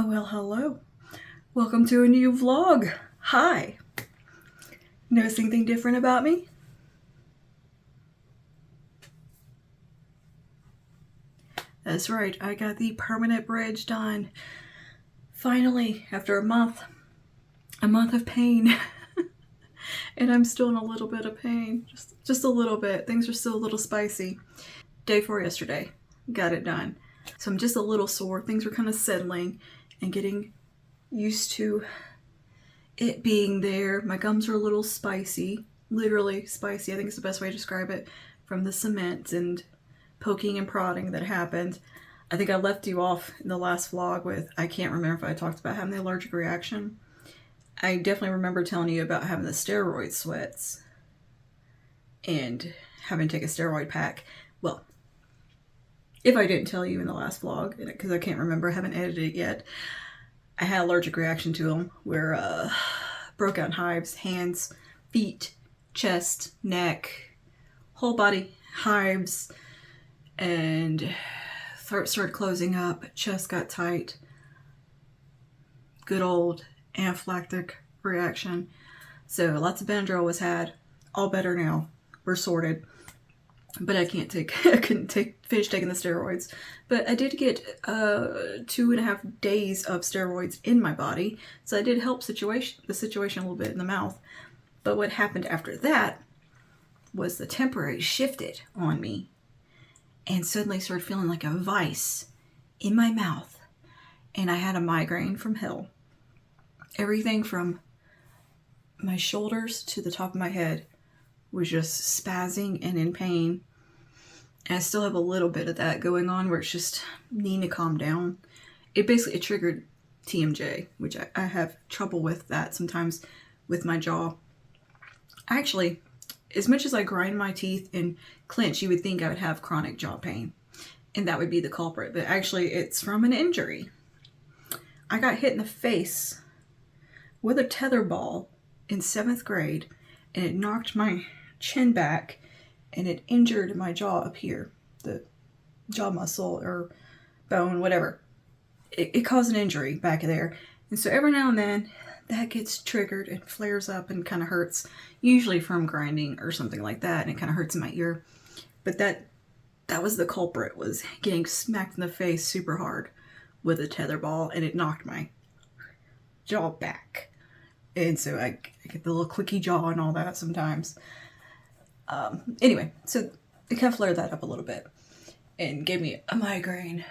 Oh, well, hello. Welcome to a new vlog. Hi. Notice anything different about me? That's right, I got the permanent bridge done. Finally, after a month of pain. And I'm still in a little bit of pain, just a little bit. Things are still a little spicy. Day 4 yesterday, got it done. So I'm just a little sore. Things were kind of settling and getting used to it being there. My gums are a little spicy, literally spicy. I think it's the best way to describe it, from the cement and poking and prodding that happened. I think I left you off in the last vlog with, I can't remember if I talked about having the allergic reaction. I definitely remember telling you about having the steroid sweats and having to take a steroid pack. Well, if I didn't tell you in the last vlog, because I can't remember, I haven't edited it yet, I had allergic reaction to them where broke out in hives, hands, feet, chest, neck, whole body hives, and throat started closing up, chest got tight. Good old anaphylactic reaction. So lots of Benadryl was had. All better now. We're sorted. But I couldn't finish taking the steroids. But I did get 2.5 days of steroids in my body. So I did help the situation a little bit in the mouth. But what happened after that was the temporary shifted on me. And suddenly started feeling like a vice in my mouth. And I had a migraine from hell. Everything from my shoulders to the top of my head was just spazzing and in pain. And I still have a little bit of that going on where it's just needing to calm down. It triggered TMJ, which I have trouble with that sometimes with my jaw. Actually, as much as I grind my teeth and clench, you would think I would have chronic jaw pain. And that would be the culprit. But actually, it's from an injury. I got hit in the face with a tether ball in 7th grade, and it knocked my chin back, and it injured my jaw up here, the jaw muscle or bone, whatever. It caused an injury back there. And so every now and then, that gets triggered and flares up and kind of hurts, usually from grinding or something like that, and it kind of hurts in my ear. But that was the culprit, was getting smacked in the face super hard with a tether ball, and it knocked my jaw back. And so I get the little clicky jaw and all that sometimes. Anyway, so it kind of flared that up a little bit and gave me a migraine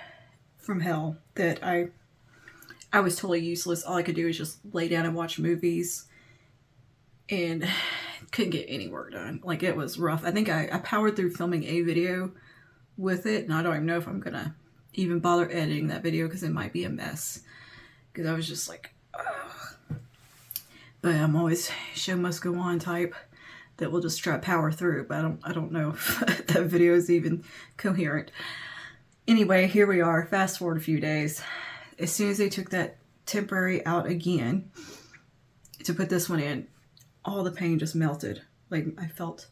from hell that I was totally useless. All I could do was just lay down and watch movies and couldn't get any work done. Like, it was rough. I think I powered through filming a video with it, and I don't even know if I'm gonna even bother editing that video because it might be a mess. Because I was just like, ugh. But I'm always show must go on type that will just try to power through. But I don't know if that video is even coherent. Anyway, here we are. Fast forward a few days. As soon as they took that temporary out again to put this one in, all the pain just melted. Like, I felt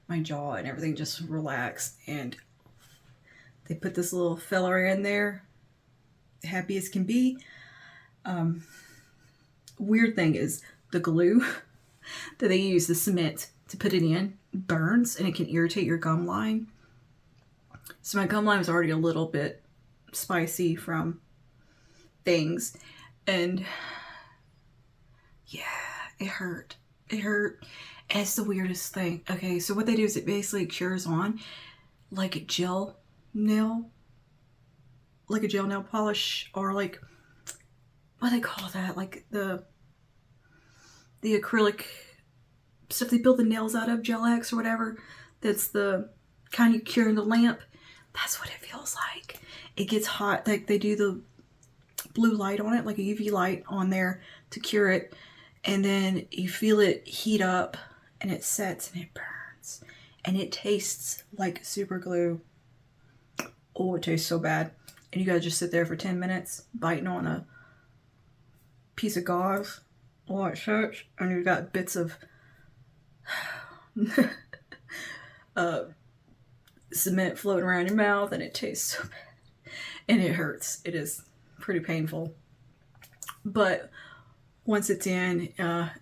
my jaw and everything just relax, and they put this little filler in there, happy as can be. Weird thing is the glue that they use, the cement to put it in, burns, and it can irritate your gum line. So my gum line was already a little bit spicy from things, and yeah, it hurt. And it's the weirdest thing. Okay, so what they do is it basically cures on like a gel nail polish, or like, what do they call that? Like the acrylic stuff they build the nails out of, Gel X or whatever. That's the kind you cure in the lamp. That's what it feels like. It gets hot. Like, they do the blue light on it, like a UV light on there to cure it. And then you feel it heat up, and it sets, and it burns. And it tastes like super glue. Oh, it tastes so bad. And you gotta just sit there for 10 minutes biting on a piece of gauze while it shuts, and you've got bits of cement floating around your mouth, and it tastes so bad. And it hurts. It is pretty painful. But once it's in,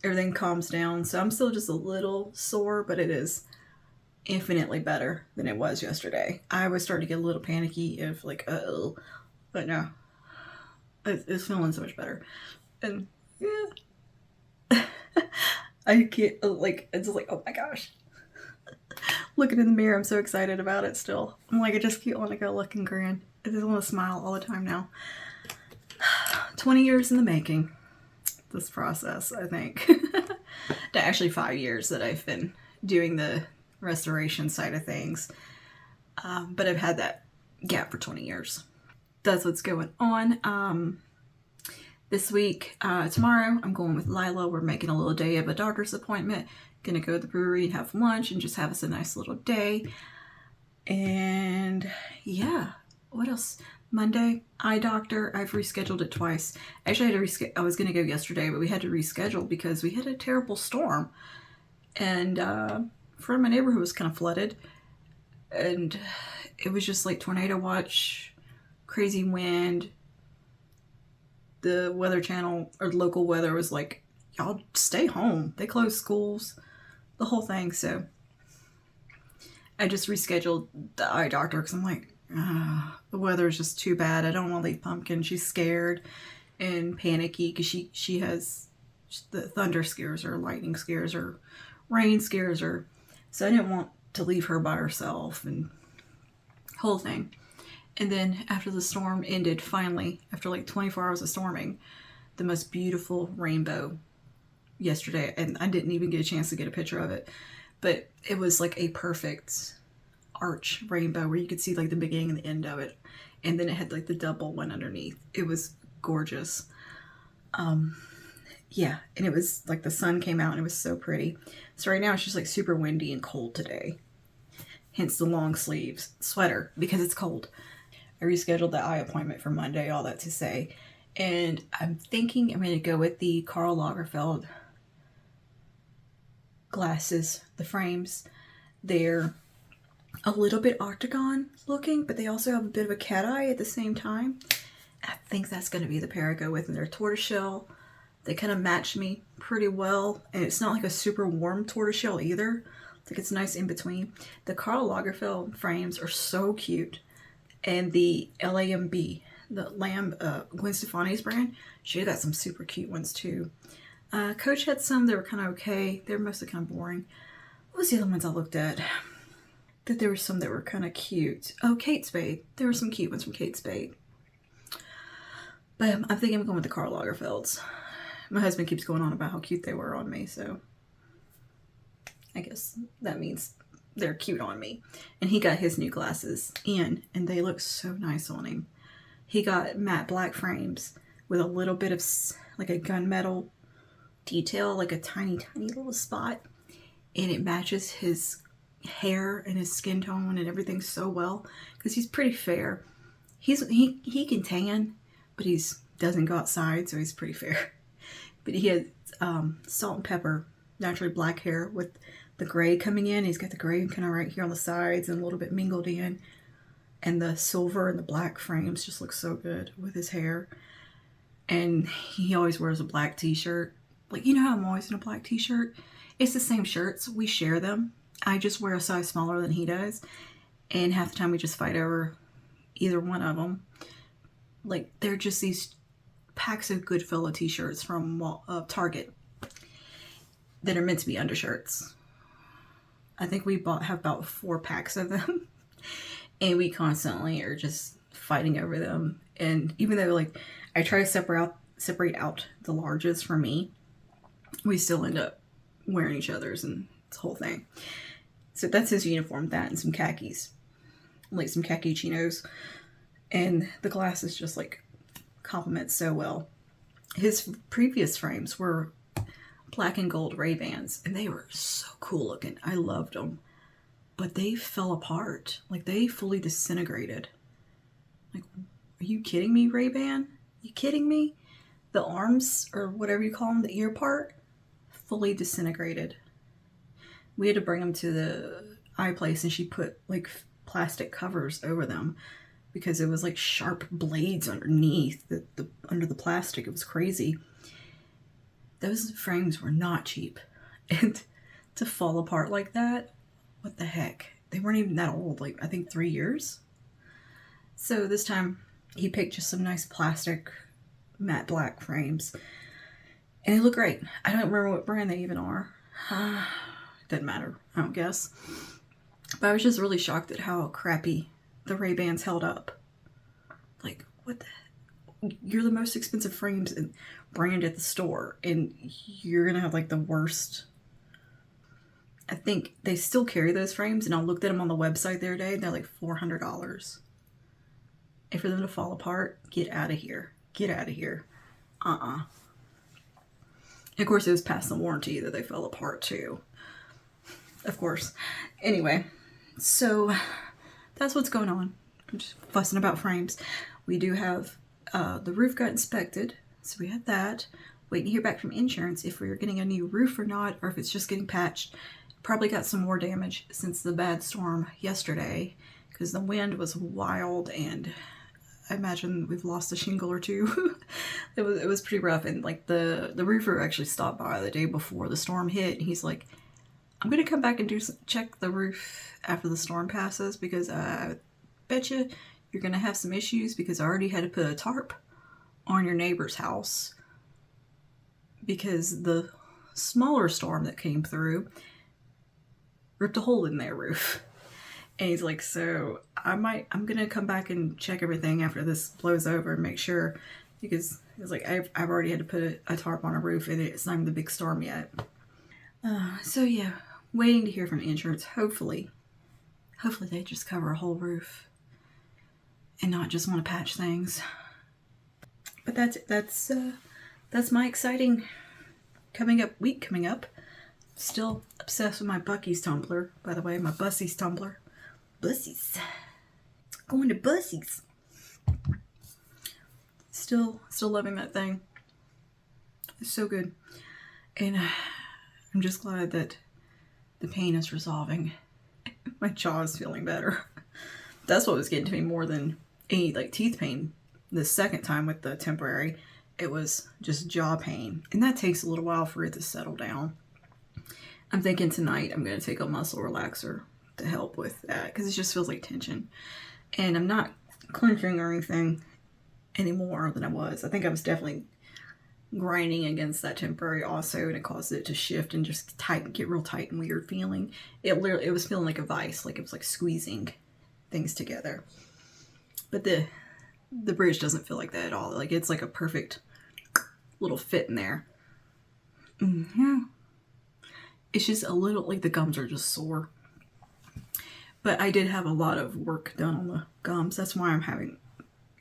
everything calms down. So I'm still just a little sore, but it is infinitely better than it was yesterday. I was starting to get a little panicky of like, oh, but no, it's feeling so much better. And yeah, I can't, like, it's like, oh my gosh. Looking in the mirror, I'm so excited about it still. I'm like, I just keep wanting to go looking grand. I just want to smile all the time now. 20 years in the making, this process, I think. Actually 5 years that I've been doing the restoration side of things. But I've had that gap for 20 years. That's what's going on. This week, tomorrow, I'm going with Lila. We're making a little day of a doctor's appointment. Gonna go to the brewery and have lunch and just have us a nice little day. And yeah, what else? Monday, eye doctor. I've rescheduled it twice. Actually, I had to reschedule. I was gonna go yesterday, but we had to reschedule because we had a terrible storm, and front of my neighborhood was kind of flooded, and it was just like tornado watch, crazy wind. The Weather Channel or local weather was like, y'all stay home. They closed schools, the whole thing. So I just rescheduled the eye doctor because I'm like, the weather is just too bad. I don't want to leave Pumpkin. She's scared and panicky because she has the thunder scares her, lightning scares her, rain scares her. So I didn't want to leave her by herself and whole thing. And then after the storm ended, finally, after like 24 hours of storming, the most beautiful rainbow yesterday. And I didn't even get a chance to get a picture of it. But it was like a perfect arch rainbow where you could see like the beginning and the end of it. And then it had like the double one underneath. It was gorgeous. Yeah, and it was like the sun came out and it was so pretty. So right now it's just like super windy and cold today. Hence the long sleeves sweater because it's cold. I rescheduled the eye appointment for Monday, all that to say. And I'm thinking I'm going to go with the Karl Lagerfeld glasses, the frames. They're a little bit octagon looking, but they also have a bit of a cat eye at the same time. I think that's going to be the pair I go with. And they're tortoiseshell. They kind of match me pretty well. And it's not like a super warm tortoiseshell either. It's like it's nice in between. The Karl Lagerfeld frames are so cute. And the LAMB, the Gwen Stefani's brand, she got some super cute ones too. Coach had some that were kind of okay. They were mostly kind of boring. What was the other ones I looked at? That there were some that were kind of cute. Oh, Kate Spade. There were some cute ones from Kate Spade. But I'm thinking I'm going with the Karl Lagerfelds. My husband keeps going on about how cute they were on me, so I guess that means they're cute on me. And he got his new glasses in, and they look so nice on him. He got matte black frames with a little bit of like a gunmetal detail, like a tiny, tiny little spot. And it matches his hair and his skin tone and everything so well because he's pretty fair. He can tan, but doesn't go outside, so he's pretty fair. But he has salt and pepper, naturally black hair with the gray coming in. He's got the gray kind of right here on the sides and a little bit mingled in. And the silver and the black frames just look so good with his hair. And he always wears a black t-shirt. Like, you know how I'm always in a black t-shirt? It's the same shirts. We share them. I just wear a size smaller than he does. And half the time we just fight over either one of them. Like, they're just these packs of Goodfellow t-shirts from Target that are meant to be undershirts. I think we have about 4 packs of them. And we constantly are just fighting over them. And even though, like, I try to separate out the larges from me, we still end up wearing each other's and it's the whole thing. So that's his uniform, that and some khakis. Like some khaki chinos. And the glasses just, like, complement so well. His previous frames were black and gold Ray-Bans, and they were so cool looking. I loved them. But they fell apart. Like, they fully disintegrated. Like, are you kidding me, Ray-Ban? You kidding me? The arms, or whatever you call them, the ear part, fully disintegrated. We had to bring them to the eye place, and she put, like, plastic covers over them because it was like sharp blades underneath under the plastic. It was crazy. Those frames were not cheap. And to fall apart like that, what the heck? They weren't even that old, like I think 3 years. So this time he picked just some nice plastic matte black frames. And they look great. I don't remember what brand they even are. Doesn't matter, I don't guess. But I was just really shocked at how crappy the Ray-Bans held up. Like, what the... You're the most expensive frames and brand at the store, and you're gonna have like the worst... I think they still carry those frames, and I looked at them on the website the other day, and they're like $400. And for them to fall apart, get out of here. Get out of here. And of course, it was past the warranty that they fell apart too. Of course. Anyway, so that's what's going on. I'm just fussing about frames. We do have the roof got inspected, so we had that. Waiting to hear back from insurance if we were getting a new roof or not, or if it's just getting patched. Probably got some more damage since the bad storm yesterday, because the wind was wild, and I imagine we've lost a shingle or two. It was pretty rough, and like the roofer actually stopped by the day before the storm hit, and he's like, I'm gonna come back and check the roof after the storm passes, because I bet you're gonna have some issues, because I already had to put a tarp on your neighbor's house because the smaller storm that came through ripped a hole in their roof. And he's like, so I'm gonna come back and check everything after this blows over and make sure, because he's like, I've already had to put a tarp on a roof, and it's not even the big storm yet. So yeah, waiting to hear from insurance. Hopefully they just cover a whole roof and not just want to patch things. But that's my exciting week coming up. Still obsessed with my Buc-ee's tumbler, by the way, my Buc-ee's tumbler. Bussies. Going to Bussies. Still loving that thing. It's so good. And I'm just glad that the pain is resolving. My jaw is feeling better. That's what was getting to me more than any like teeth pain. The second time with the temporary, it was just jaw pain. And that takes a little while for it to settle down. I'm thinking tonight I'm going to take a muscle relaxer to help with that, because it just feels like tension. And I'm not clenching or anything any more than I was. I think I was definitely grinding against that temporary also, and it caused it to shift and just get real tight and weird feeling. It was feeling like a vice, like it was like squeezing things together. But the bridge doesn't feel like that at all. Like it's like a perfect little fit in there. Yeah. It's just a little, like the gums are just sore. But I did have a lot of work done on the gums. That's why I'm having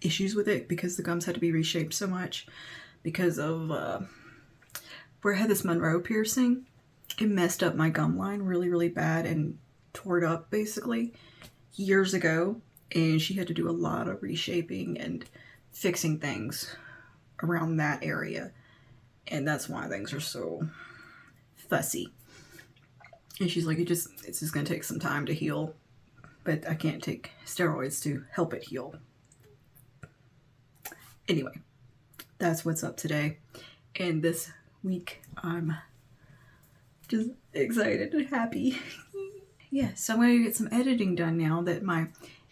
issues with it, because the gums had to be reshaped so much because of where I had this Monroe piercing. It messed up my gum line really, really bad and tore it up basically years ago. And she had to do a lot of reshaping and fixing things around that area. And that's why things are so fussy. And she's like, it's just going to take some time to heal. But I can't take steroids to help it heal. Anyway, that's what's up today. And this week, I'm just excited and happy. Yeah, so I'm going to get some editing done now that my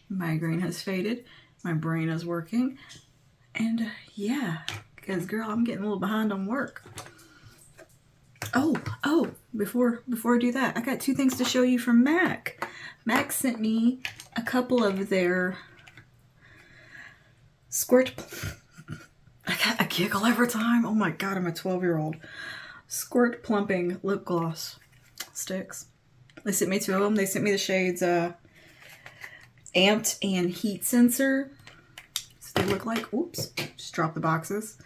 migraine has faded. My brain is working. And yeah, because girl, I'm getting a little behind on work. Oh, before I do that, I got 2 things to show you from Mac. Mac sent me a couple of their squirt... I giggle every time. Oh my god, I'm a 12-year-old. Squirt plumping lip gloss sticks. They sent me 2 of them. They sent me the shades Amped and Heat Sensor. So they look like... Oops, just dropped the boxes.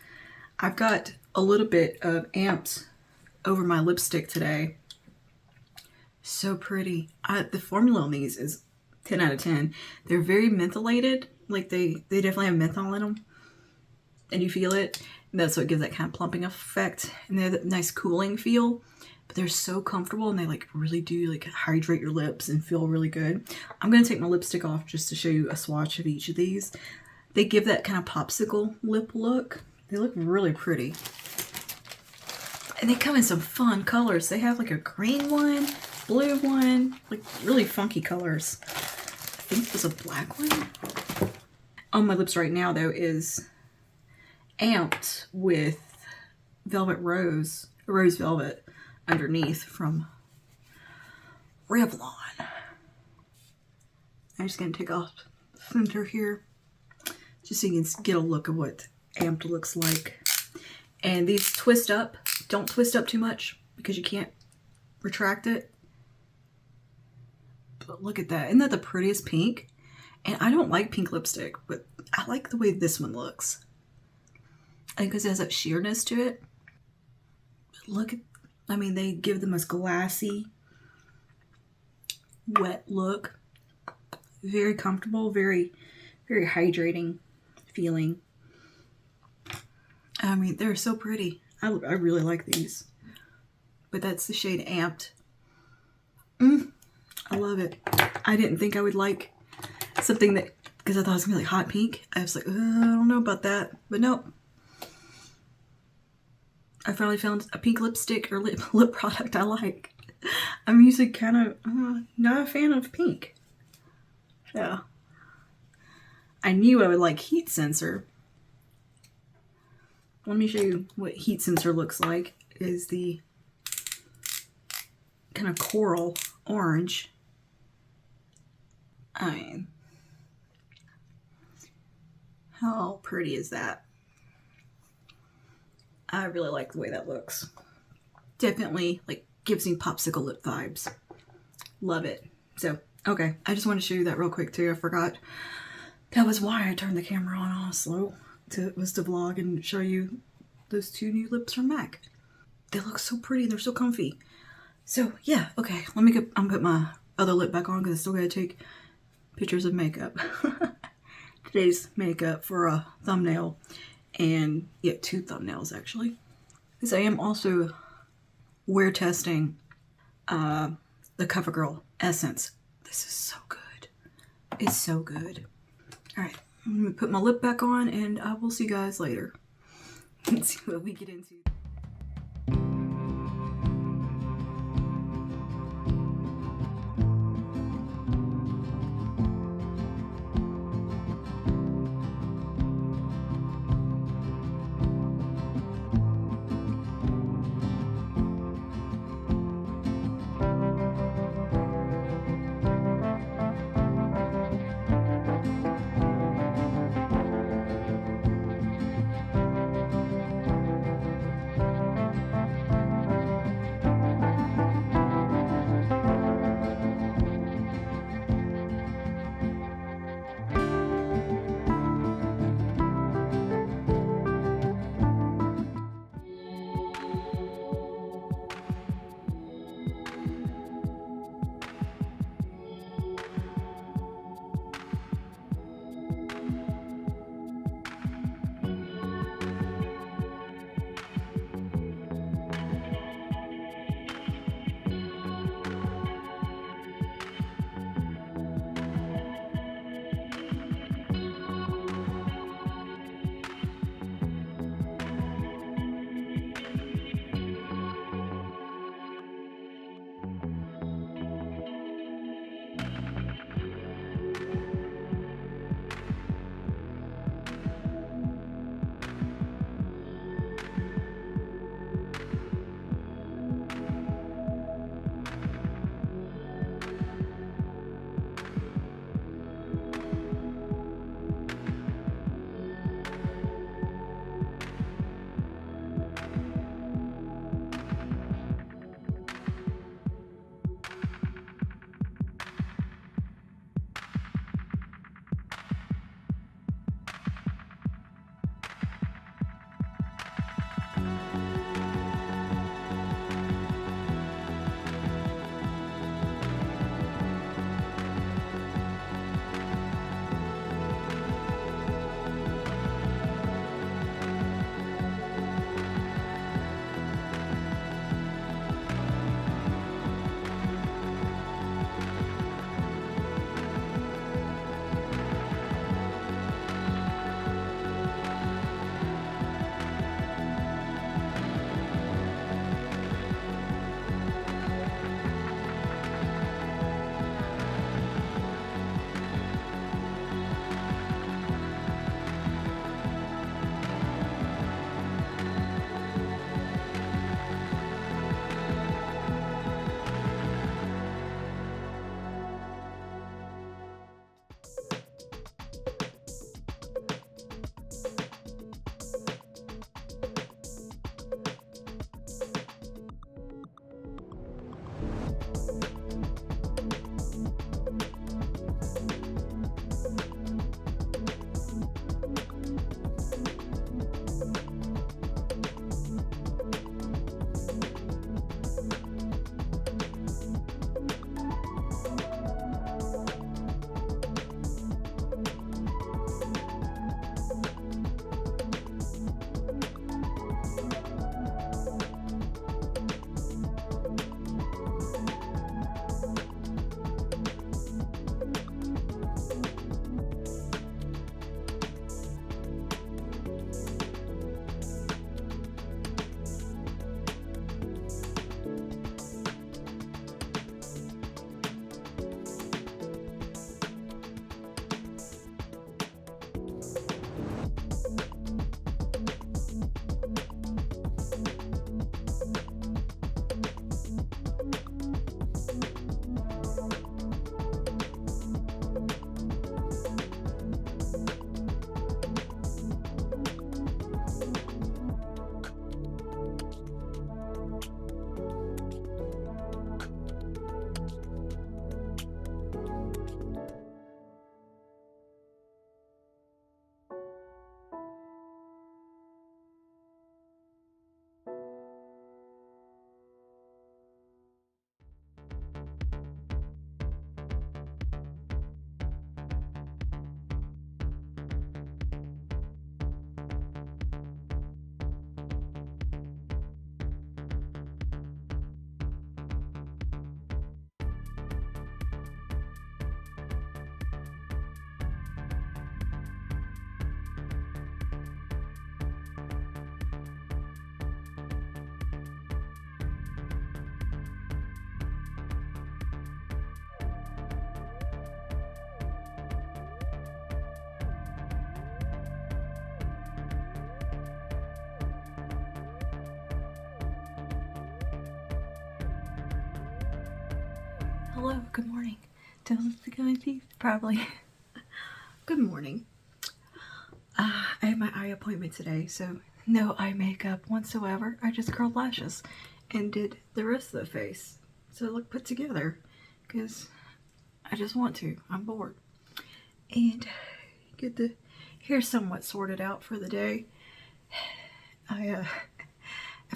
I've got a little bit of Amped over my lipstick today. So pretty. The formula on these is 10 out of 10. They're very mentholated. Like they definitely have menthol in them. And you feel it. And that's what gives that kind of plumping effect. And they have that nice cooling feel. but they're so comfortable and they like really do like hydrate your lips and feel really good. I'm going to take my lipstick off just to show you a swatch of each of these. They give that kind of popsicle lip look. They look really pretty. And they come in some fun colors. They have like a green one, blue one, like really funky colors. I think there's a black one. On my lips right now though is Amped with Velvet Rose Velvet underneath from Revlon. I'm just going to take off the center here just so you can get a look of what Amped looks like. And these twist up. Don't twist up too much because you can't retract it. But look at that. Isn't that the prettiest pink? And I don't like pink lipstick, but I like the way this one looks. I think because it has that sheerness to it. But look at, I mean, they give them this glassy, wet look. Very comfortable, very, very hydrating feeling. I mean, they're so pretty. I really like these. But that's the shade Amped. I love it. I didn't think I would like something that, because I thought it was going to be like hot pink. I was like, I don't know about that. But nope. I finally found a pink lipstick or lip product I like. I'm usually kind of not a fan of pink. Yeah. I knew I would like Heat Sensor. Let me show you what Heat Sensor looks like. It is the kind of coral orange. I mean, how pretty is that? I really like the way that looks. Definitely like gives me popsicle lip vibes. Love it. So, okay. I just wanted to show you that real quick too. I forgot. That was why I turned the camera on slow. Was to vlog and show you those two new lips from MAC. They look so pretty. They're so comfy. So yeah, okay. Let me I'm put my other lip back on because I still gotta take pictures of makeup. Today's makeup for a thumbnail, and yeah, 2 thumbnails actually. Because I am also wear testing the CoverGirl Essence. This is so good. It's so good. All right. I'm going to put my lip back on and I will see you guys later. Let's see what we get into. Hello, good morning. Tell us the kind of teeth, probably. Good morning. I have my eye appointment today, so no eye makeup whatsoever. I just curled lashes and did the rest of the face so it looked put together because I just want to. I'm bored. And get the hair somewhat sorted out for the day. I've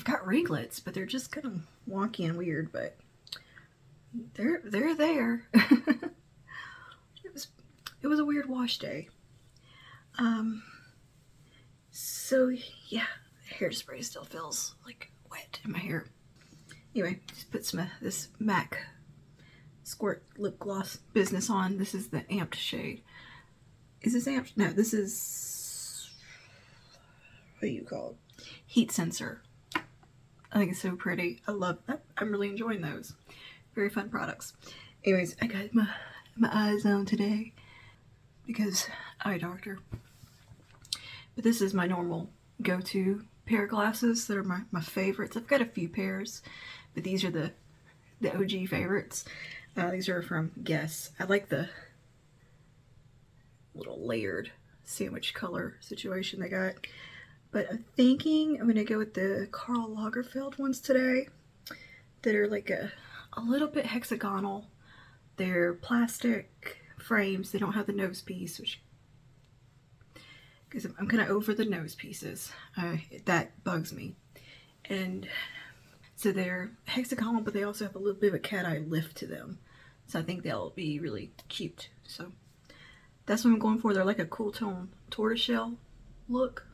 got ringlets, but they're just kind of wonky and weird, but they're there. It was a weird wash day. So yeah, hairspray still feels like wet in my hair. Anyway, just put some of this MAC Squirt lip gloss business on. This is the amped shade. Is this amped? No, this is, what do you call it? Heat sensor. I think it's so pretty. I love that. I'm really enjoying those. Very fun products. Anyways, I got my eyes on today because eye doctor. But this is my normal go-to pair of glasses. They're my favorites. I've got a few pairs, but these are the OG favorites. These are from Guess. I like the little layered sandwich color situation they got. But I'm thinking I'm going to go with the Karl Lagerfeld ones today that are like a little bit hexagonal. They're plastic frames. They don't have the nose piece, which, because I'm kind of over the nose pieces. That bugs me. And so they're hexagonal, but they also have a little bit of a cat eye lift to them. So I think they'll be really cute. So that's what I'm going for. They're like a cool tone tortoiseshell look.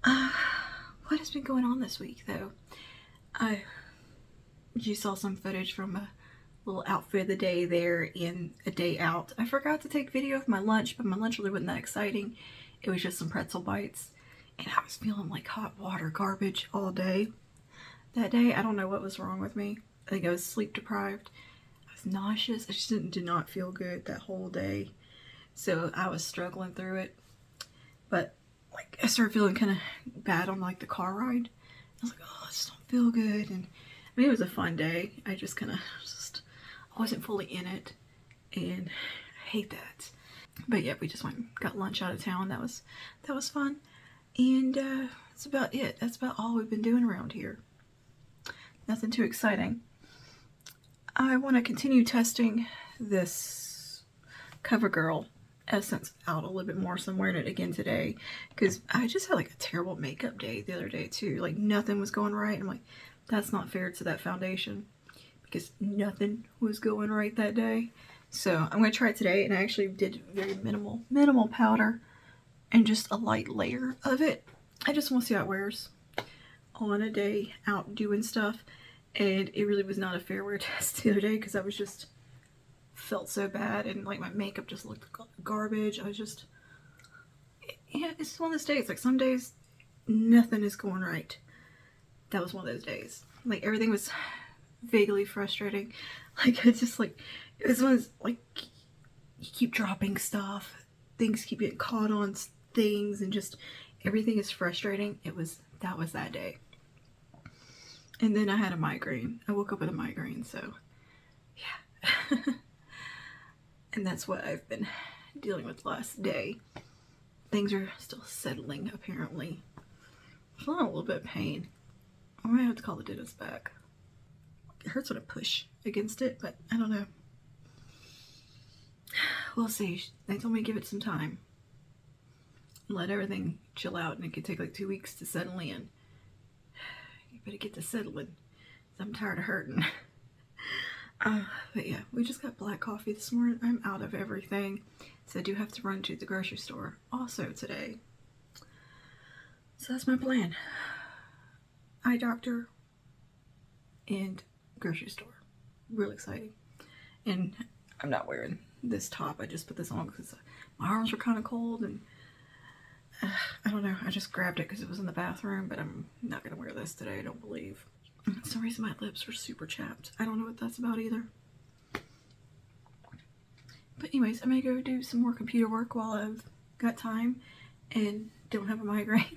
What has been going on this week though? You saw some footage from a little outfit of the day there in a day out. I forgot to take video of my lunch, but my lunch really wasn't that exciting. It was just some pretzel bites. And I was feeling like hot water garbage all day. That day, I don't know what was wrong with me. I think I was sleep deprived. I was nauseous. I just did not feel good that whole day. So I was struggling through it. But like I started feeling kind of bad on like the car ride. I was like, oh, I just don't feel good. And I mean, it was a fun day. I just kind of I wasn't fully in it. And I hate that. But yeah, we just went and got lunch out of town. That was fun. And that's about it. That's about all we've been doing around here. Nothing too exciting. I want to continue testing this CoverGirl essence out a little bit more, so I'm wearing it again today because I just had like a terrible makeup day the other day too. Like nothing was going right. I'm like, that's not fair to that foundation because nothing was going right that day. So I'm going to try it today, and I actually did very minimal powder and just a light layer of it. I just want to see how it wears on a day out doing stuff. And it really was not a fair wear test the other day because I was just felt so bad, and like my makeup just looked garbage. I was just, yeah, it's one of those days. Like some days nothing is going right. That was one of those days. Like everything was vaguely frustrating. Like it's just like, it was one of those, like, you keep dropping stuff, things keep getting caught on things, and just everything is frustrating. That was that day. And then I had a migraine. I woke up with a migraine, so yeah. And that's what I've been dealing with last day. Things are still settling, apparently. I'm feeling a little bit of pain. I might have to call the dentist back. It hurts when I push against it, but I don't know. We'll see. They told me to give it some time. Let everything chill out, and it could take like 2 weeks to settle in. You better get to settling. I'm tired of hurting. But yeah, we just got black coffee this morning. I'm out of everything, so I do have to run to the grocery store also today. So that's my plan. Eye doctor and grocery store. Real exciting. And I'm not wearing this top. I just put this on because my arms were kind of cold, and I don't know. I just grabbed it because it was in the bathroom, but I'm not going to wear this today, I don't believe. For some reason my lips are super chapped. I don't know what that's about either. But anyways, I'm going to go do some more computer work while I've got time and don't have a migraine.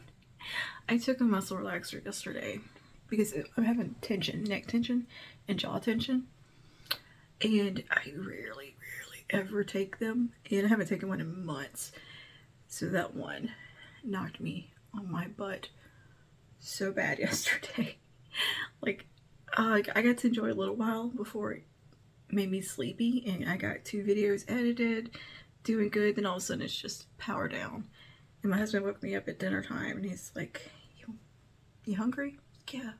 I took a muscle relaxer yesterday because I'm having tension, neck tension and jaw tension. and I rarely ever take them, and I haven't taken one in months. So that one knocked me on my butt so bad yesterday. Like, I got to enjoy a little while before it made me sleepy, and I got 2 videos edited, doing good. Then all of a sudden it's just power down. And my husband woke me up at dinner time, and he's like, you hungry? Yeah.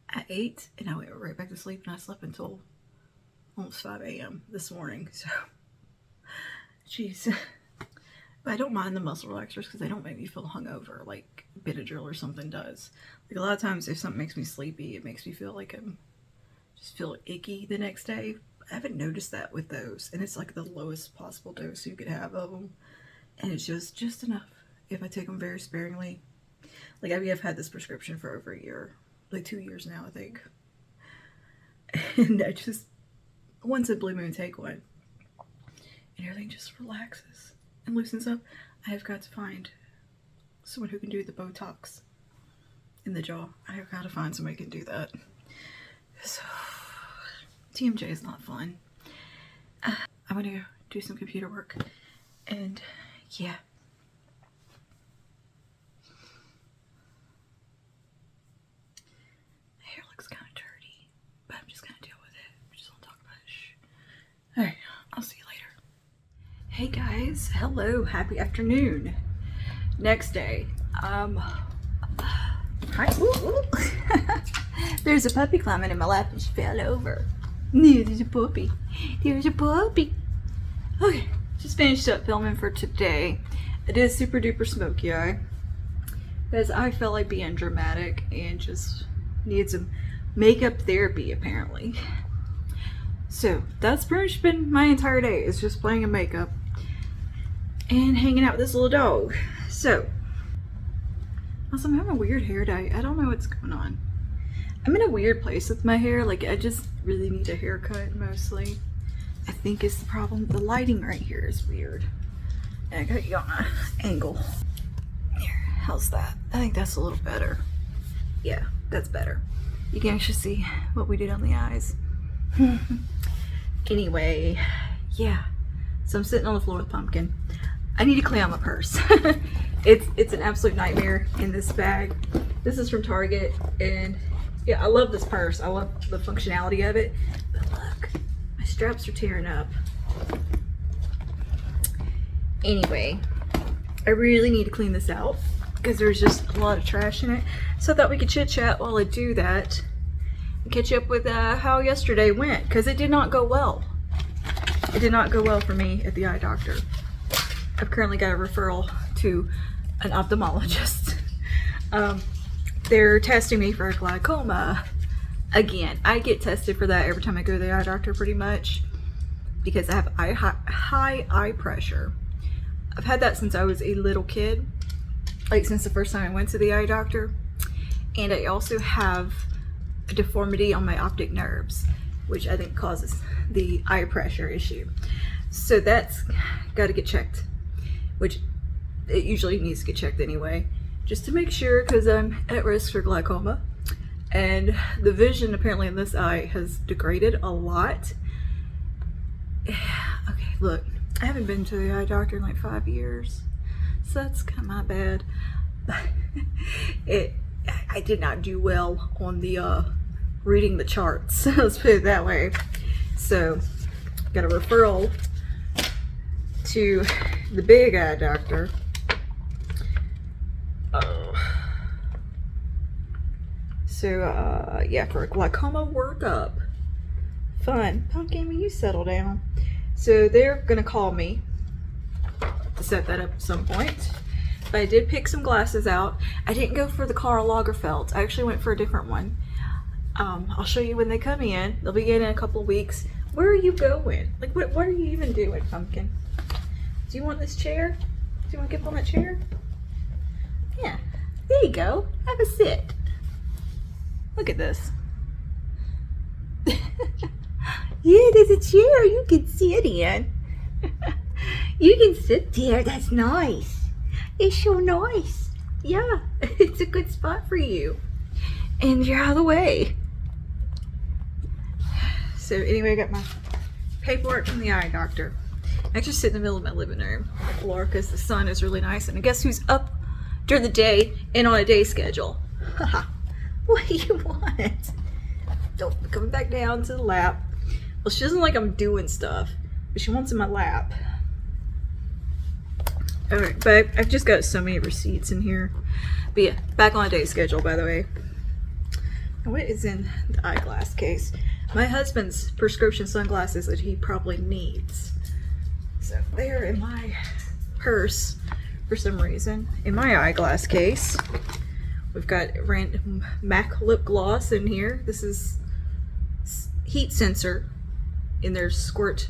I ate, and I went right back to sleep, and I slept until almost 5 a.m. this morning. So, jeez. But I don't mind the muscle relaxers because they don't make me feel hungover like Benadryl or something does. Like, a lot of times if something makes me sleepy, it makes me feel like I'm just feel icky the next day. I haven't noticed that with those, and it's like the lowest possible dose you could have of them, and it's just enough if I take them very sparingly. Like, I've had this prescription for over a year, like 2 years now, I think, and I just once a blue moon take one, and everything just relaxes and loosens up. I have got to find someone who can do the Botox in the jaw. I have got to find somebody who can do that. So, TMJ is not fun. I'm gonna go do some computer work, and yeah. My hair looks kind of dirty, but I'm just gonna deal with it. I just don't talk about it. Shh. Alright, I'll see you later. Hey guys, hello, happy afternoon. Next day. Hi. Ooh, ooh. There's a puppy climbing in my lap and she fell over. No, there's a puppy. There's a puppy. Okay, just finished up filming for today. It is super duper smoky eye, because I felt like being dramatic and just need some makeup therapy apparently. So that's pretty much been my entire day, is just playing in makeup and hanging out with this little dog. So also, I'm having a weird hair day. I don't know what's going on. I'm in a weird place with my hair. Like, I just really need a haircut mostly. I think is the problem. The lighting right here is weird. And I got you on an angle. Here, how's that? I think that's a little better. Yeah, that's better. You can actually see what we did on the eyes. Anyway, yeah. So I'm sitting on the floor with Pumpkin. I need to clean out my purse. It's an absolute nightmare in this bag. This is from Target, and yeah, I love this purse. I love the functionality of it. But look, my straps are tearing up. Anyway, I really need to clean this out because there's just a lot of trash in it. So I thought we could chit chat while I do that and catch up with how yesterday went, because it did not go well. It did not go well for me at the eye doctor. I've currently got a referral to an ophthalmologist. They're testing me for glaucoma again. I get tested for that every time I go to the eye doctor pretty much, because I have high eye pressure. I've had that since I was a little kid, like since the first time I went to the eye doctor. And I also have a deformity on my optic nerves, which I think causes the eye pressure issue. So that's got to get checked, which it usually needs to get checked anyway, just to make sure, because I'm at risk for glaucoma. And the vision apparently in this eye has degraded a lot. Okay, look, I haven't been to the eye doctor in like 5 years, so that's kind of my bad. I did not do well on the reading the charts. Let's put it that way. So got a referral to the big eye doctor. So yeah, for a glaucoma workup. Fun. Pumpkin, will you settle down? So they're gonna call me to set that up at some point. But I did pick some glasses out. I didn't go for the Karl Lagerfeld. I actually went for a different one. I'll show you when they come in. They'll be in a couple of weeks. Where are you going? Like, what are you even doing, Pumpkin? Do you want this chair? Do you want to get on that chair? Yeah, there you go. Have a sit. Look at this. Yeah, there's a chair you can sit in. You can sit there. That's nice. It's so nice. Yeah, it's a good spot for you. And you're out of the way. So anyway, I got my paperwork from the eye doctor. I actually sit in the middle of my living room on the floor because the sun is really nice. And guess who's up during the day and on a day schedule? What do you want? Don't coming back down to the lap. Well, she doesn't like I'm doing stuff, but she wants in my lap. Alright, but I've just got so many receipts in here. But yeah, back on a day schedule, by the way. And what is in the eyeglass case? My husband's prescription sunglasses that he probably needs. So they're in my purse for some reason. In my eyeglass case, we've got Rant MAC lip gloss in here. This is heat sensor in their squirt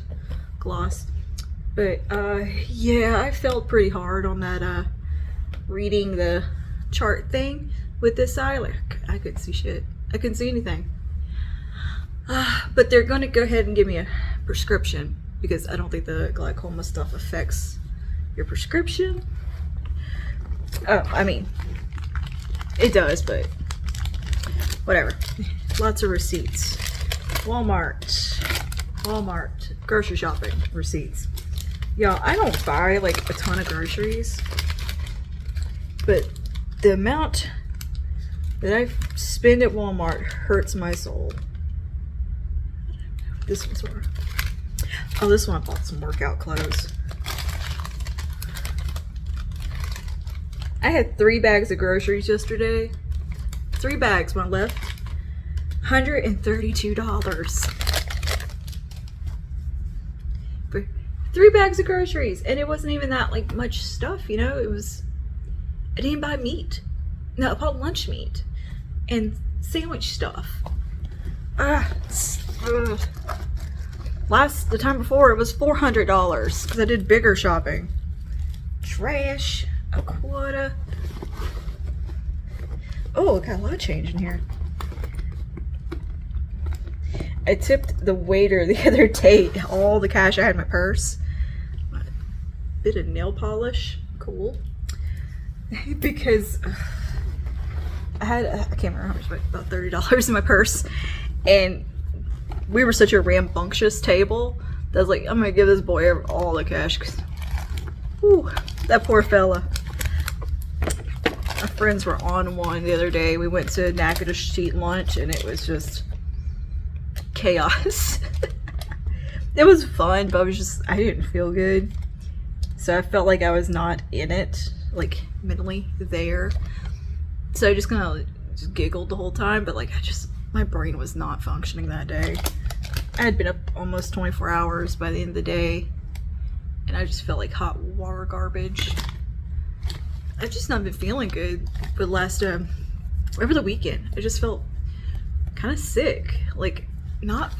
gloss. But yeah, I felt pretty hard on that reading the chart thing with this eye. Like, I couldn't see shit. I couldn't see anything. But they're going to go ahead and give me a prescription because I don't think the glaucoma stuff affects your prescription. Oh, I mean, it does, but whatever. Lots of receipts. Walmart, grocery shopping receipts. Y'all, I don't buy like a ton of groceries, but the amount that I spend at Walmart hurts my soul. This one's for. Oh, this one I bought some workout clothes. I had 3 bags of groceries yesterday. 3 bags when I left. $132. For 3 bags of groceries. And it wasn't even that like much stuff, you know? It was, I didn't buy meat. No, I bought lunch meat. And sandwich stuff. The time before it was $400 because I did bigger shopping. Trash, a quota. Oh, got a lot of change in here. I tipped the waiter the other day all the cash I had in my purse. A bit of nail polish, cool. Because I can't remember how much, but about $30 in my purse, and we were such a rambunctious table that I was like, I'm gonna give this boy all the cash. Whew, that poor fella. Our friends were on one the other day. We went to Natchitoches to eat lunch, and it was just chaos. It was fun, but I didn't feel good. So I felt like I was not in it, like mentally there. So I just kind of just giggled the whole time, but like my brain was not functioning that day. I had been up almost 24 hours by the end of the day, and I just felt like hot water garbage. I've just not been feeling good for the last, over the weekend. I just felt kind of sick, like not,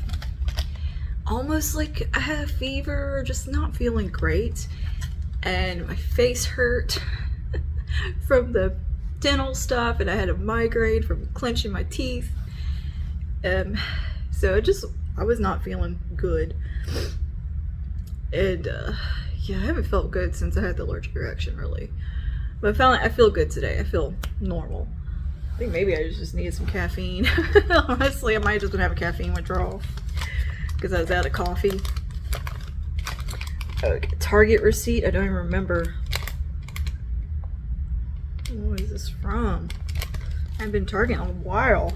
almost like I had a fever, just not feeling great. And my face hurt from the dental stuff, and I had a migraine from clenching my teeth. So I was not feeling good. And yeah, I haven't felt good since I had the allergic reaction, really. But I feel good today. I feel normal. I think maybe I just needed some caffeine. Honestly, I might just gonna have a caffeine withdrawal because I was out of coffee. Okay, Target receipt. I don't even remember. What is this from? I haven't been Target in a while.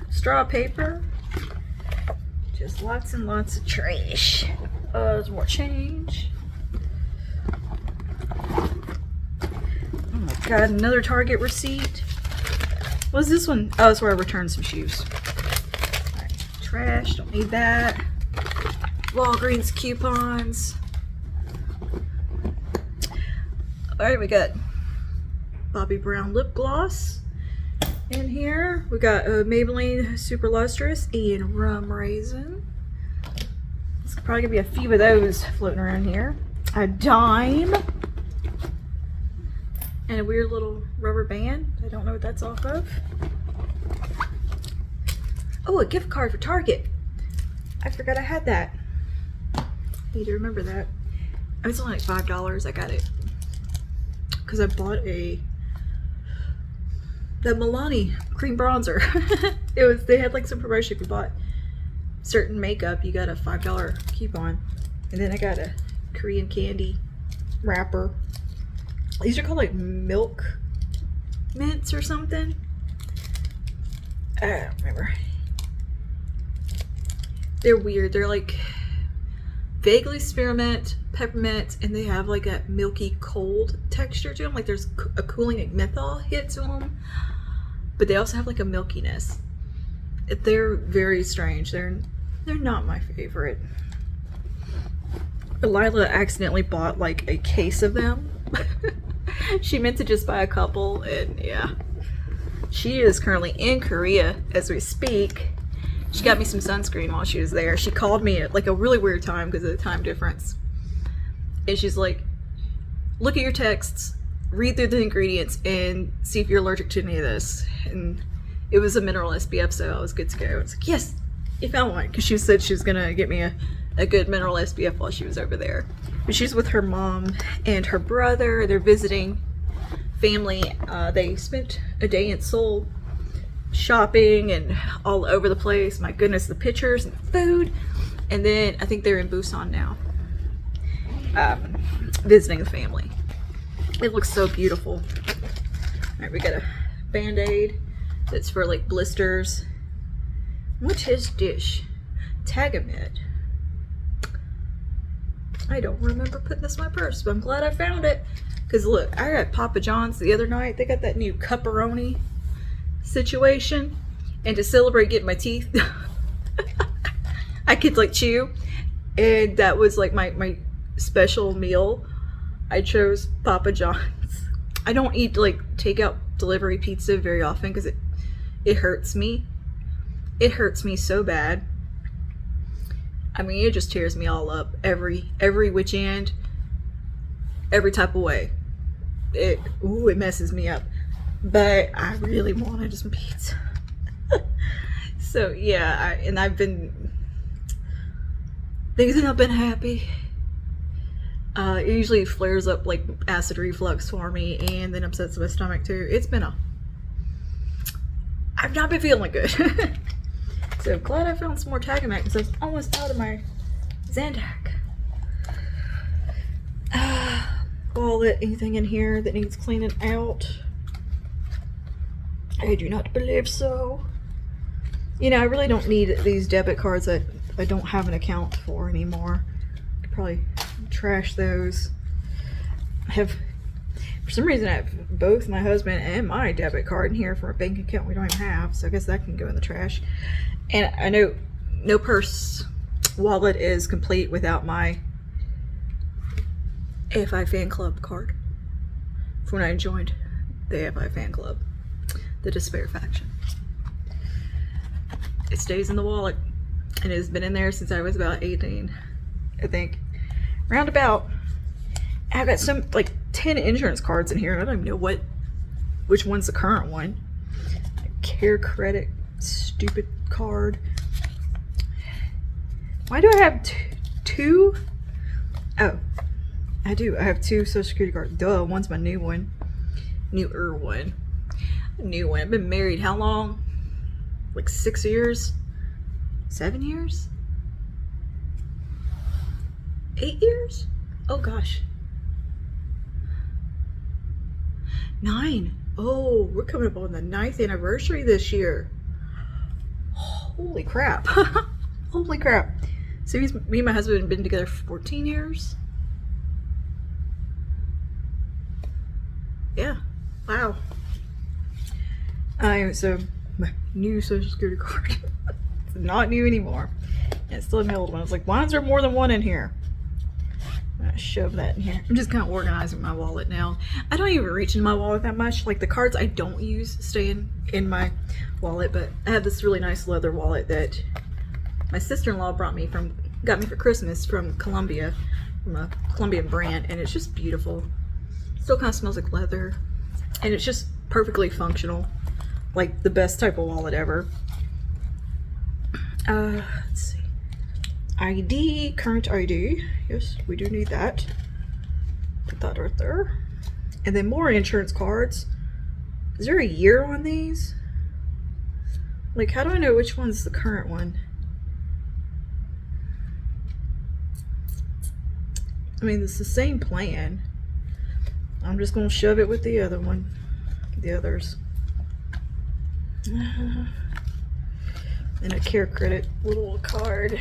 Straw paper. Just lots and lots of trash. There's more change. Oh my god, another Target receipt. What's this one? Oh, it's where I returned some shoes. Alright, trash, don't need that. Walgreens coupons. Alright, we got Bobbi Brown lip gloss in here. We got Maybelline Super Lustrous and Rum Raisin. There's probably gonna be a few of those floating around here. A dime. And a weird little rubber band. I don't know what that's off of. Oh, a gift card for Target. I forgot I had that. Need to remember that. It was only like $5. I got it because I bought the Milani cream bronzer. They had like some promotion. We bought certain makeup, you got a $5 coupon. And then I got a Korean candy wrapper. These are called like milk mints or something. I don't remember. They're weird. They're like vaguely spearmint, peppermint, and they have like a milky cold texture to them. Like there's a cooling like menthol hit to them, but they also have like a milkiness. They're very strange. They're not my favorite. Lila accidentally bought like a case of them. She meant to just buy a couple, and yeah. She is currently in Korea as we speak. She got me some sunscreen while she was there. She called me at like a really weird time because of the time difference. And she's like, look at your texts, read through the ingredients, and see if you're allergic to any of this. And it was a mineral SPF, so I was good to go. I was like, yes, you found one. Because she said she was going to get me a good mineral SPF while she was over there. But she's with her mom and her brother. They're visiting family. They spent a day in Seoul shopping and all over the place. My goodness, the pictures and the food. And then I think they're in Busan now, visiting the family. It looks so beautiful. All right, we got a Band-Aid that's for like blisters. What's his dish? Tagamet. I don't remember putting this in my purse, but I'm glad I found it. Because look, I got Papa John's the other night. They got that new cupperoni situation. And to celebrate getting my teeth, I could like chew. And that was like my special meal. I chose Papa John's. I don't eat like takeout delivery pizza very often because it hurts me. It hurts me so bad. I mean, it just tears me all up every which end, every type of way. It messes me up. But I really wanted some pizza. So yeah, things have not been happy. It usually flares up like acid reflux for me, and then upsets my stomach too. I've not been feeling good. So I'm glad I found some more Tagamet because I was almost out of my Zantac. Wallet, anything in here that needs cleaning out? I do not believe so. You know, I really don't need these debit cards that I don't have an account for anymore. I could probably trash those. For some reason, I have both my husband and my debit card in here for a bank account we don't even have, so I guess that can go in the trash. And I know no purse wallet is complete without my AFI fan club card from when I joined the AFI fan club, the Despair faction. It stays in the wallet, and it has been in there since I was about 18, I think. Roundabout. I've got some like 10 insurance cards in here, and I don't even know which one's the current one. Care Credit, stupid card. Why do I have two? Oh, I do. I have two Social Security cards. Duh, one's my new one. Newer one. New one. I've been married how long? Like 6 years? 7 years? 8 years? Oh gosh. 9. Oh, we're coming up on the 9th anniversary this year. Holy crap. Holy crap. So me and my husband have been together for 14 years? Yeah. Wow. So my new Social Security card. It's not new anymore. And it's still an old one. I was like, why is there more than one in here? I'm gonna shove that in here. I'm just kind of organizing my wallet now. I don't even reach in my wallet that much. Like the cards I don't use stay in my wallet, but I have this really nice leather wallet that my sister-in-law got me for Christmas from Colombia, from a Colombian brand, and it's just beautiful. Still kind of smells like leather, and it's just perfectly functional, like the best type of wallet ever. Let's see. ID, current ID. Yes, we do need that. Put that right there. And then more insurance cards. Is there a year on these? Like, how do I know which one's the current one? I mean, it's the same plan. I'm just gonna shove it with the other one. The others. And a care credit little card.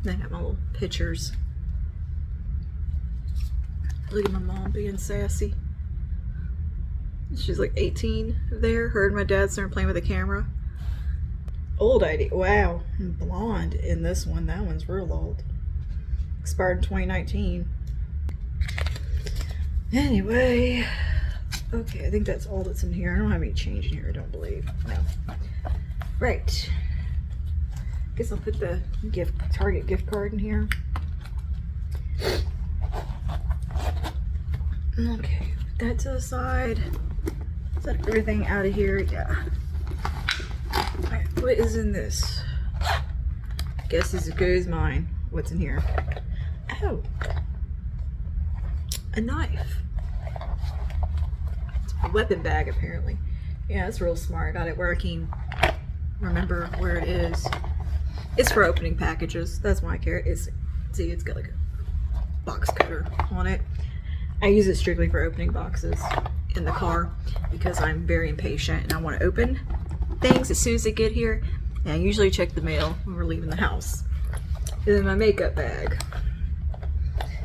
Then I got my little pictures. Look at my mom being sassy. She's like 18 there. Her and my dad started playing with the camera. Old ID. Wow. Blonde in this one. That one's real old. Expired in 2019. Anyway. Okay, I think that's all that's in here. I don't have any change in here, I don't believe. No. Right. Guess I'll put the Target gift card in here. Okay, put that to the side. Set everything out of here. Yeah. Alright, what is in this? Guess as good as mine. What's in here? Oh. A knife. It's a weapon bag, apparently. Yeah, that's real smart. Got it where I can remember where it is. It's for opening packages. That's why I care. See, it's got like a box cutter on it. I use it strictly for opening boxes in the car because I'm very impatient and I want to open things as soon as they get here. And I usually check the mail when we're leaving the house. And then my makeup bag.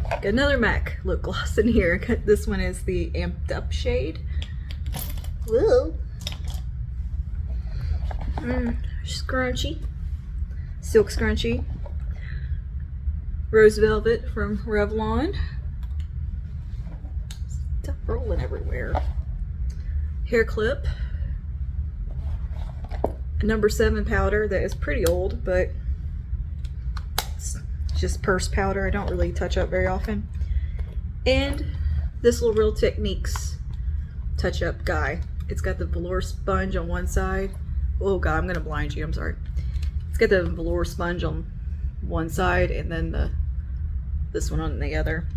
Got another MAC lip gloss in here. This one is the Amped Up shade. Whoa. Scrunchie. Silk scrunchie. Rose Velvet from Revlon. Stuff rolling everywhere. Hair clip. A number 7 powder that is pretty old, but it's just purse powder. I don't really touch up very often. And this little Real Techniques touch up guy. It's got the velour sponge on one side. Oh god, I'm gonna blind you, I'm sorry. It's got the velour sponge on one side and then this one on the other.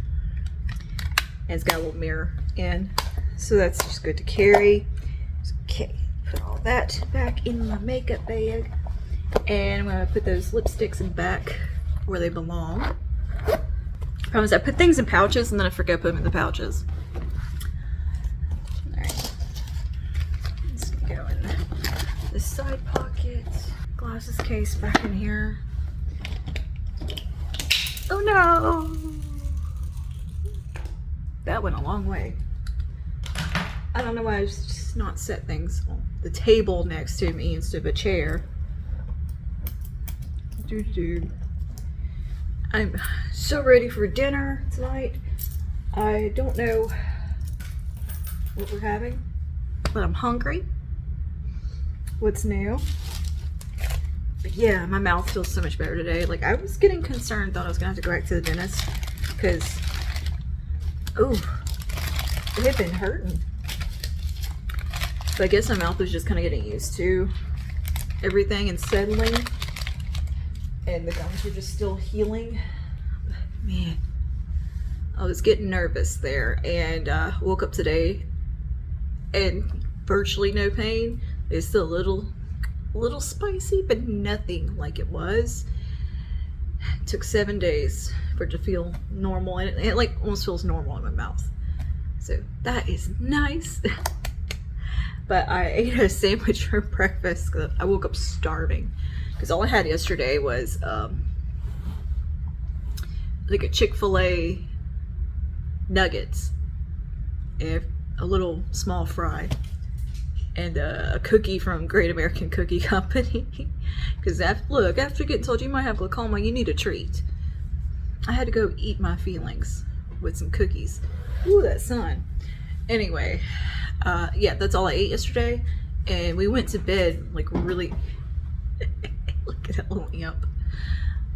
And it's got a little mirror in. So that's just good to carry. Okay, put all that back in my makeup bag. And I'm gonna put those lipsticks back where they belong. Problem is I put things in pouches and then I forget to put them in the pouches. Alright. It's gonna go in the side pocket. Glasses case back in here. Oh no! That went a long way. I don't know why I just not set things on the table next to me instead of a chair. I'm so ready for dinner tonight. I don't know what we're having, but I'm hungry. What's new? But yeah, my mouth feels so much better today. Like, I was getting concerned, thought I was gonna have to go back to the dentist because, ooh, it had been hurting. But I guess my mouth was just kind of getting used to everything and settling, and the gums were just still healing. But man, I was getting nervous there, and woke up today and virtually no pain. It's still a little spicy, but nothing like it was. It took 7 days for it to feel normal, and it like almost feels normal in my mouth. So that is nice. But I ate a sandwich for breakfast because I woke up starving. Because all I had yesterday was like a Chick-fil-A nuggets and a little small fry and a cookie from Great American Cookie Company. Because look, after getting told you might have glaucoma, you need a treat. I had to go eat my feelings with some cookies. Ooh, that sun. Anyway, yeah, that's all I ate yesterday, and we went to bed like really. Look at that little imp.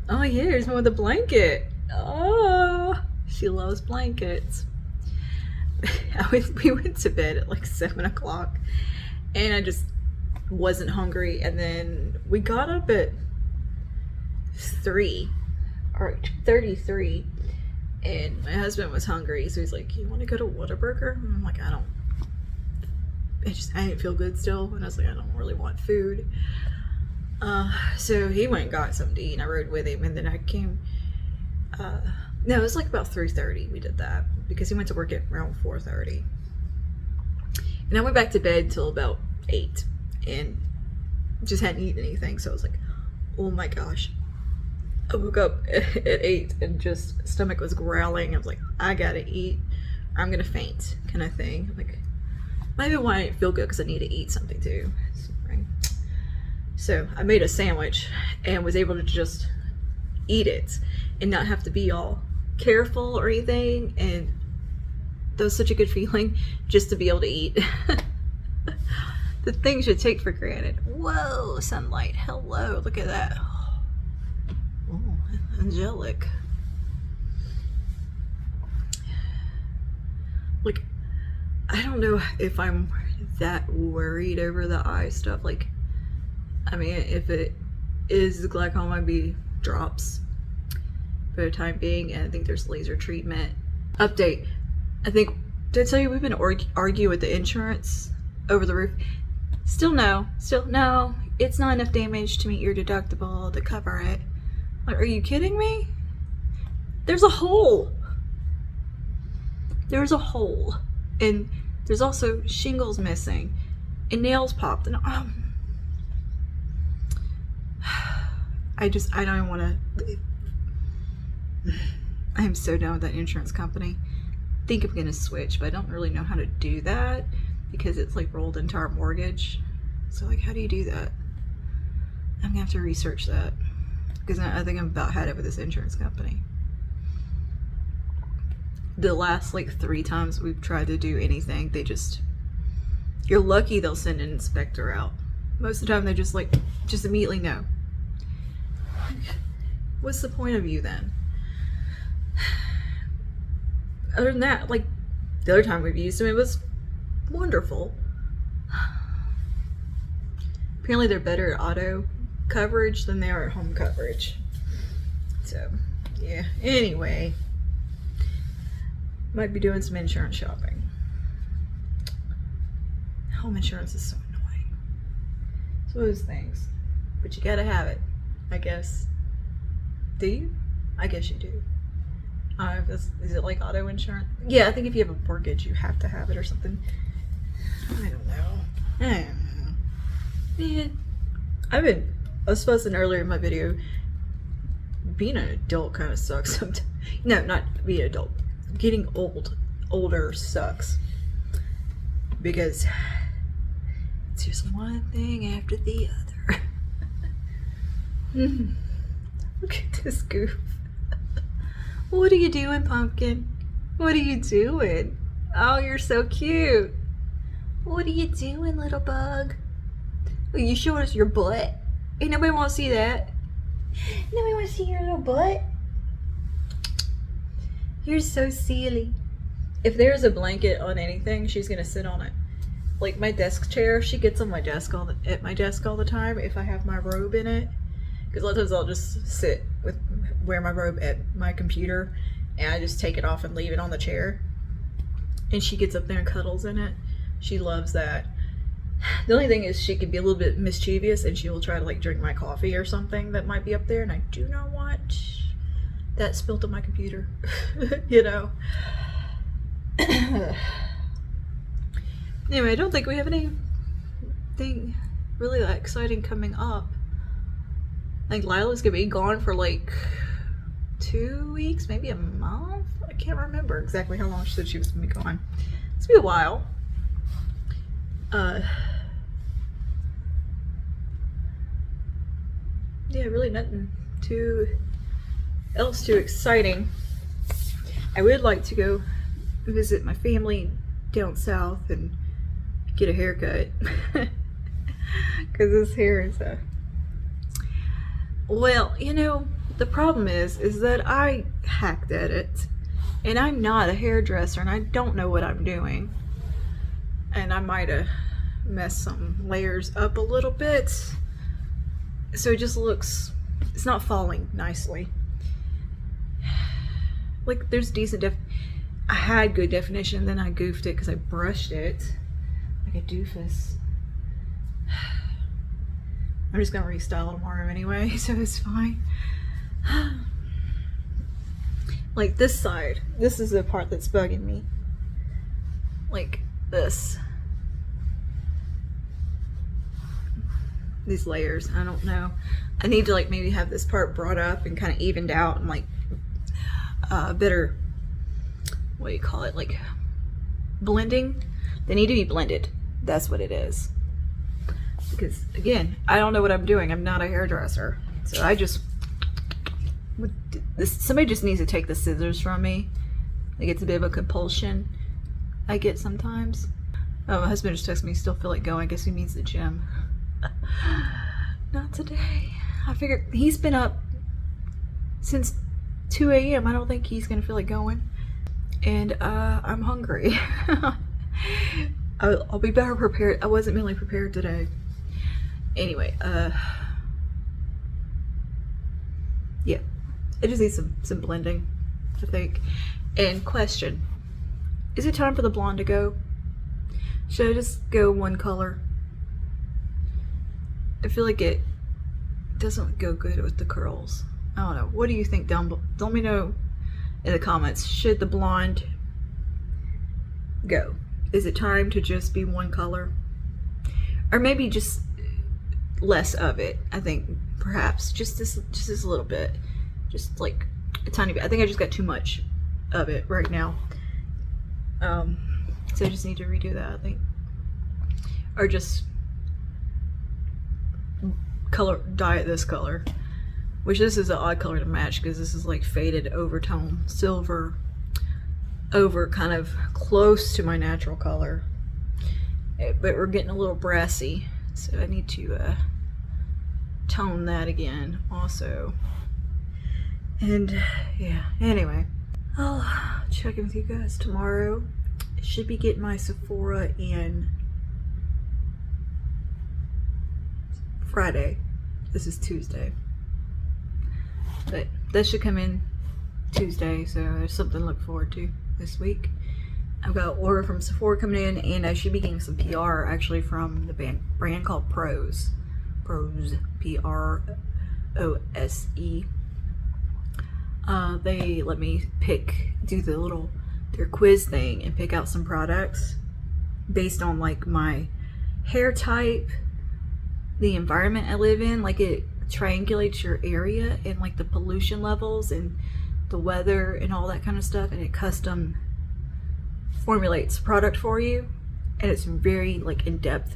Oh yeah, here's one with a blanket. Oh, she loves blankets. We went to bed at like 7 o'clock, and I just wasn't hungry. And then we got up at 3 or 33. And my husband was hungry, so he's like, "You want to go to Whataburger?" And I'm like, I didn't feel good still, and I was like, I don't really want food. So he went and got something to eat, and I rode with him, and then I came No, it was like about 3:30 we did that because he went to work at around 4:30. And I went back to bed till about 8 and just hadn't eaten anything. So I was like, oh my gosh. I woke up at 8 and just stomach was growling. I was like, I gotta eat or I'm gonna faint kind of thing. I'm like, maybe why I didn't feel good because I need to eat something too. So I made a sandwich and was able to just eat it and not have to be all careful or anything. And that was such a good feeling just to be able to eat. The things you take for granted. Whoa, sunlight. Hello, look at that. Oh, angelic. Like, I don't know if I'm that worried over the eye stuff. Like, I mean, if it is glaucoma, I'd be drops for the time being, and I think there's laser treatment. Update. I think, did I tell you we've been arguing with the insurance over the roof? Still no. It's not enough damage to meet your deductible to cover it. Like, are you kidding me? There's a hole. There's a hole. And there's also shingles missing. And nails popped. And I don't want to. I am so done with that insurance company. I think I'm gonna switch, but I don't really know how to do that because it's like rolled into our mortgage. So like, how do you do that? I'm gonna have to research that because I think I'm about had it with this insurance company. The last like 3 times we've tried to do anything, they just, you're lucky they'll send an inspector out. Most of the time they just immediately no. What's the point of you then? Other than that, like the other time we've used them, it was wonderful. Apparently they're better at auto coverage than they are at home coverage. So yeah, anyway, might be doing some insurance shopping. Home insurance is so annoying. It's one of those things, but you gotta have it, I guess. Do you? I guess you do. Is it like auto insurance? Yeah, I think if you have a mortgage, you have to have it or something. I don't know. Man, I was fussing earlier in my video. Being an adult kind of sucks sometimes. No, not being an adult. Getting older sucks. Because it's just one thing after the other. Look at this goof. What are you doing, Pumpkin? What are you doing? Oh, you're so cute. What are you doing, little bug? Oh, you showing us your butt? Ain't nobody want to see that. Nobody want to see your little butt. You're so silly. If there's a blanket on anything, she's gonna sit on it. Like my desk chair, she gets on my desk at my desk all the time if I have my robe in it. Because a lot of times I'll just wear my robe at my computer and I just take it off and leave it on the chair. And she gets up there and cuddles in it. She loves that. The only thing is she can be a little bit mischievous and she will try to like drink my coffee or something that might be up there, and I do not want that spilt on my computer. You know. Anyway, I don't think we have anything really that exciting coming up. I think Lila's gonna be gone for like 2 weeks, maybe a month. I can't remember exactly how long she said she was gonna be gone. It's gonna be a while. Yeah, really nothing else too exciting. I would like to go visit my family down south and get a haircut. Because this hair is well, you know, the problem is that I hacked at it and I'm not a hairdresser and I don't know what I'm doing. And I might have messed some layers up a little bit. So it just looks, it's not falling nicely. Like there's decent I had good definition, then I goofed it because I brushed it like a doofus. I'm just gonna restyle tomorrow anyway, so it's fine. like this side, this is the part that's bugging me. Like this. These layers, I don't know. I need to like maybe have this part brought up and kind of evened out and like better, what do you call it, like blending. They need to be blended. That's what it is. Because again, I don't know what I'm doing. I'm not a hairdresser. So I just, somebody just needs to take the scissors from me. Like it's a bit of a compulsion I get sometimes. Oh, my husband just texted me, still feel like going. I guess he means the gym. Not today. I figured he's been up since 2 a.m. I don't think he's gonna feel like going. And I'm hungry. I'll be better prepared. I wasn't mentally prepared today. Anyway, yeah, it just needs some blending, I think. And question, is it time for the blonde to go? Should I just go one color? I feel like it doesn't go good with the curls. I don't know. What do you think? Let me know in the comments. Should the blonde go? Is it time to just be one color? Or maybe just less of it. I think perhaps just this a little bit. Just like a tiny bit. I think I just got too much of it right now. So I just need to redo that, I think. Or just dye it this color. Which this is an odd color to match because this is like faded overtone silver over kind of close to my natural color. But we're getting a little brassy, so I need to tone that again also. And yeah, anyway, I'll check in with you guys tomorrow. I should be getting my Sephora in Friday. This is Tuesday. But that should come in Tuesday, so there's something to look forward to this week. I've got an order from Sephora coming in, and I should be getting some PR actually from the brand called Prose. Prose, P-R-O-S-E. They let me do their quiz thing and pick out some products based on like my hair type, the environment I live in. Like it triangulates your area and like the pollution levels and the weather and all that kind of stuff, and it custom formulates product for you, and it's very like in depth.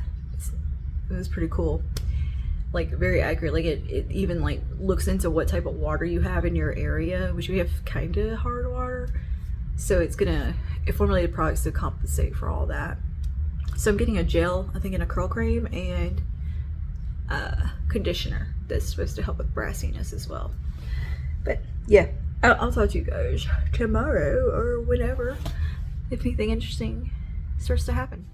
It was pretty cool, like very accurate. Like it even like looks into what type of water you have in your area, which we have kind of hard water, so it formulated products to compensate for all that. So I'm getting a gel, I think, and a curl cream and conditioner that's supposed to help with brassiness as well. But yeah, I'll talk to you guys tomorrow or whenever if anything interesting starts to happen.